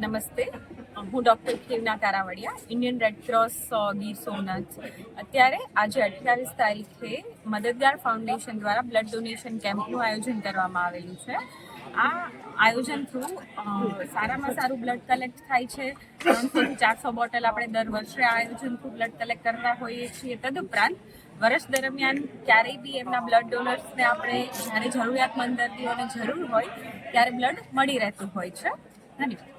નમસ્તે, હું doctor Khevna Karavadiya, Indian Red Cross Gir Somnath. અત્યારે આજે 28 તારીખે મદદગાર ફાઉન્ડેશન દ્વારા બ્લડ ડોનેશન કેમ્પનું આયોજન કરવામાં આવેલું છે. આ આયોજન થ્રુ સારામાં સારું બ્લડ કલેક્ટ થાય છે. 300 થી 400 બોટલ આપણે દર વર્ષે આ આયોજન થ્રુ બ્લડ કલેક્ટ કરતા હોઈએ છીએ. તદુપરાંત વર્ષ દરમિયાન ક્યારેય બી એમના બ્લડ ડોનર્સને આપણે જ્યારે જરૂરિયાતમંદ દર્દીઓને જરૂર હોય ત્યારે બ્લડ મળી રહેતું હોય છે. ધન્યવાદ.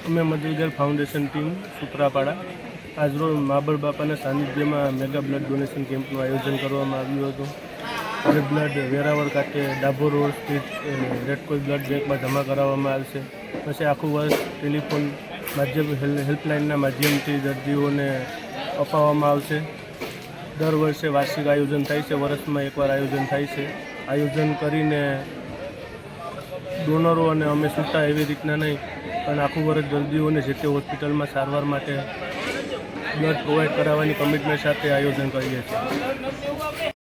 અમે મદદગાર ફાઉન્ડેશન ટીમ સુત્રાપાડા આજરોજ મહાબળ બાપાના સાનિધ્યમાં મેગા બ્લડ ડોનેશન કેમ્પનું આયોજન કરવામાં આવ્યું હતું. જે બ્લડ વેરાવળ ખાતે ડાભોર રોડ સ્થિત રેડક્રોસ બ્લડ બેંકમાં જમા કરાવવામાં આવશે. પછી આખું વર્ષ ટેલિફોન માધ્યમ હેલ્પલાઇનના માધ્યમથી દર્દીઓને અપાવવામાં આવશે. દર વર્ષે વાર્ષિક આયોજન થાય છે, વર્ષમાં એકવાર આયોજન થાય છે. આયોજન કરીને ડોનરો અને અમે છૂટા એવી રીતના નહીં, પણ આખું વર્ષ દર્દીઓને જે તે હોસ્પિટલમાં સારવાર માટે બ્લડ પ્રોવાઈડ કરાવવાની કમિટમેન્ટ સાથે આયોજન કરીએ છીએ.